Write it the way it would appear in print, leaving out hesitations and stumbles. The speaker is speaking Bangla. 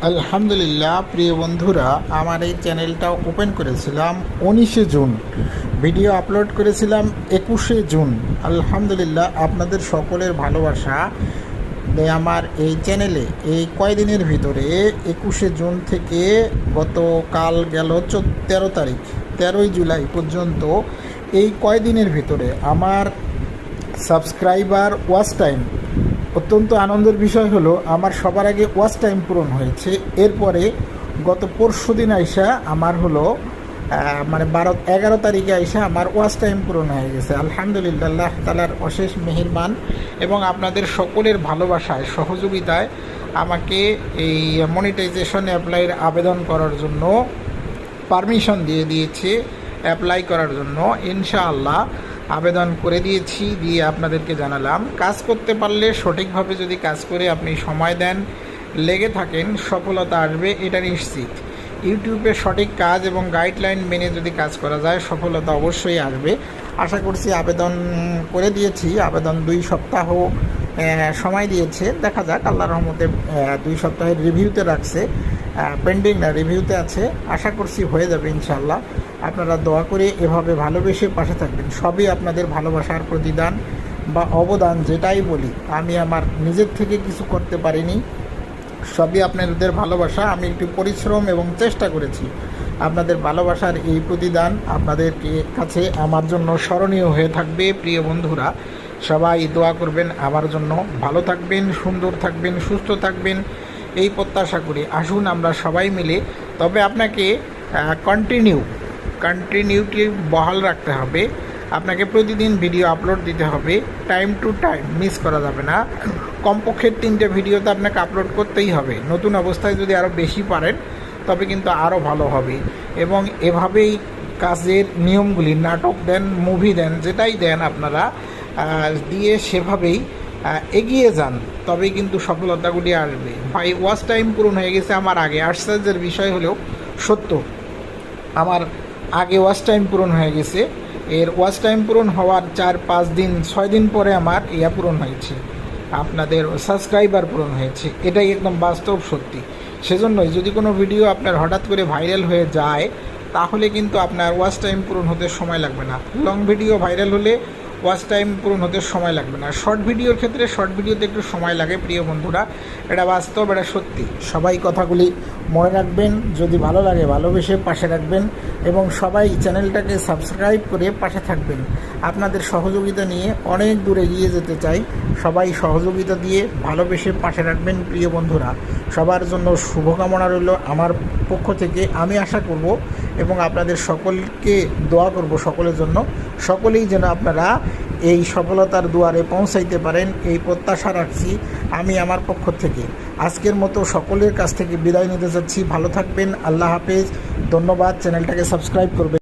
আলহামদুলিল্লাহ প্রিয় বন্ধুরা, আমার এই চ্যানেলটা ওপেন করেছিলাম 19শে জুন, ভিডিও আপলোড করেছিলাম 21শে জুন। আলহামদুলিল্লাহ আপনাদের সকলের ভালোবাসা আমার এই চ্যানেলে এই কয়দিনের ভিতরে 21শে জুন থেকে গতকাল গেল 13 তারিখ 13ই জুলাই পর্যন্ত এই কয়দিনের ভিতরে আমার সাবস্ক্রাইবার ওয়াচ টাইম, অত্যন্ত আনন্দের বিষয় হলো আমার সবার আগে ওয়াচ টাইম পূরণ হয়েছে। এরপরে গত পরশু দিন আইসা আমার হলো 11 তারিখে আইসা আমার ওয়াচ টাইম পূরণ হয়ে গেছে। আলহামদুলিল্লাহ, আল্লাহ তাআলার অশেষ মেহেরবান এবং আপনাদের সকলের ভালোবাসায় সহযোগিতায় আমাকে এই মনিটাইজেশন অ্যাপ্লাইয়ের আবেদন করার জন্য পারমিশন দিয়ে দিয়েছে। অ্যাপ্লাই করার জন্য ইনশাআল্লাহ আবেদন করে দিয়েছি, দিয়ে আপনাদেরকে জানালাম। কাজ করতে পারলে, সঠিকভাবে যদি কাজ করে আপনি সময় দেন, লেগে থাকেন, সফলতা আসবে, এটা নিশ্চিত। ইউটিউবে সঠিক কাজ এবং গাইডলাইন মেনে যদি কাজ করা যায়, সফলতা অবশ্যই আসবে। আশা করছি আবেদন করে দিয়েছি। আবেদন 2 সপ্তাহ সময় দিয়েছে, দেখা যাক, আল্লাহর রহমতে 2 সপ্তাহের রিভিউতে রাখছে, পেন্ডিং না, রিভিউতে আছে। আশা করছি হয়ে যাবে ইনশাআল্লাহ। আপনারা দোয়া করে এভাবে ভালোবেসে পাশে থাকবেন। সবই আপনাদের ভালোবাসার প্রতিদান বা অবদান, যেটাই বলি, আমি আমার নিজের থেকে কিছু করতে পারিনি, সবই আপনাদের ভালোবাসা। আমি একটু পরিশ্রম এবং চেষ্টা করেছি। আপনাদের ভালোবাসার এই প্রতিদান আপনাদের কাছে আমার জন্য স্মরণীয় হয়ে থাকবে। প্রিয় বন্ধুরা, সবাই দোয়া করবেন আমার জন্য। ভালো থাকবেন, সুন্দর থাকবেন, সুস্থ থাকবেন, এই প্রত্যাশা করি। আসুন আমরা সবাই মিলে, তবে আপনাকে কন্টিনিউটি বহাল রাখতে হবে। আপনাকে প্রতিদিন ভিডিও আপলোড দিতে হবে, টাইম টু টাইম, মিস করা যাবে না। কমপক্ষে 3টে ভিডিওতে আপনাকে আপলোড করতেই হবে। নতুন অবস্থায় যদি আরও বেশি পারেন তবে কিন্তু আরও ভালো হবে। এবং এভাবেই কাজের নিয়মগুলি, নাটক দেন, মুভি দেন, যেটাই দেন আপনারা দিয়ে সেভাবেই এগিয়ে যান, তবেই কিন্তু সফলতাগুলি আসবে। ভাই, ওয়াচ টাইম পূরণ হয়ে গেছে আমার আগে। আশ্চর্যের বিষয় হলেও সত্য, আমার আগে ওয়াচ টাইম পূরণ হয়ে গেছে। এর ওয়াচ টাইম পূরণ হওয়ার 4-5 দিন 6 দিন পরে আমার পূরণ হয়েছে, আপনাদের সাবস্ক্রাইবার পূরণ হয়েছে। এটাই একদম বাস্তব সত্যি। সেজন্যই যদি কোনো ভিডিও আপনার হঠাৎ করে ভাইরাল হয়ে যায়, তাহলে কিন্তু আপনার ওয়াচ টাইম পূরণ হতে সময় লাগবে না। লং ভিডিও ভাইরাল হলে ওয়াচ টাইম পূরণ হতে সময় লাগবে না। শর্ট ভিডিওর ক্ষেত্রে শর্ট ভিডিওতে একটু সময় লাগে। প্রিয় বন্ধুরা, এটা বাস্তব, এটা সত্যি। সবাই কথাগুলি মনে রাখবেন। যদি ভালো লাগে ভালোবেসে পাশে রাখবেন এবং সবাই চ্যানেলটাকে সাবস্ক্রাইব করে পাশে থাকবেন। আপনাদের সহযোগিতা নিয়ে অনেক দূরে এগিয়ে যেতে চাই। সবাই সহযোগিতা দিয়ে ভালোবেসে পাশে রাখবেন। প্রিয় বন্ধুরা, সবার জন্য শুভকামনা রইল আমার পক্ষ থেকে। আমি আশা করব এবং আপনাদের সকলকে দোয়া করব সকলের জন্য, সকলেই যেন আপনারা এই সফলতার দুয়ারে পৌঁছাইতে পারেন, এই প্রত্যাশা রাখছি আমি আমার পক্ষ থেকে। আজকের মতো সকলের কাছ থেকে বিদায় নিতে যাচ্ছি। ভালো থাকবেন, আল্লাহ হাফেজ, ধন্যবাদ। চ্যানেলটাকে সাবস্ক্রাইব করবেন।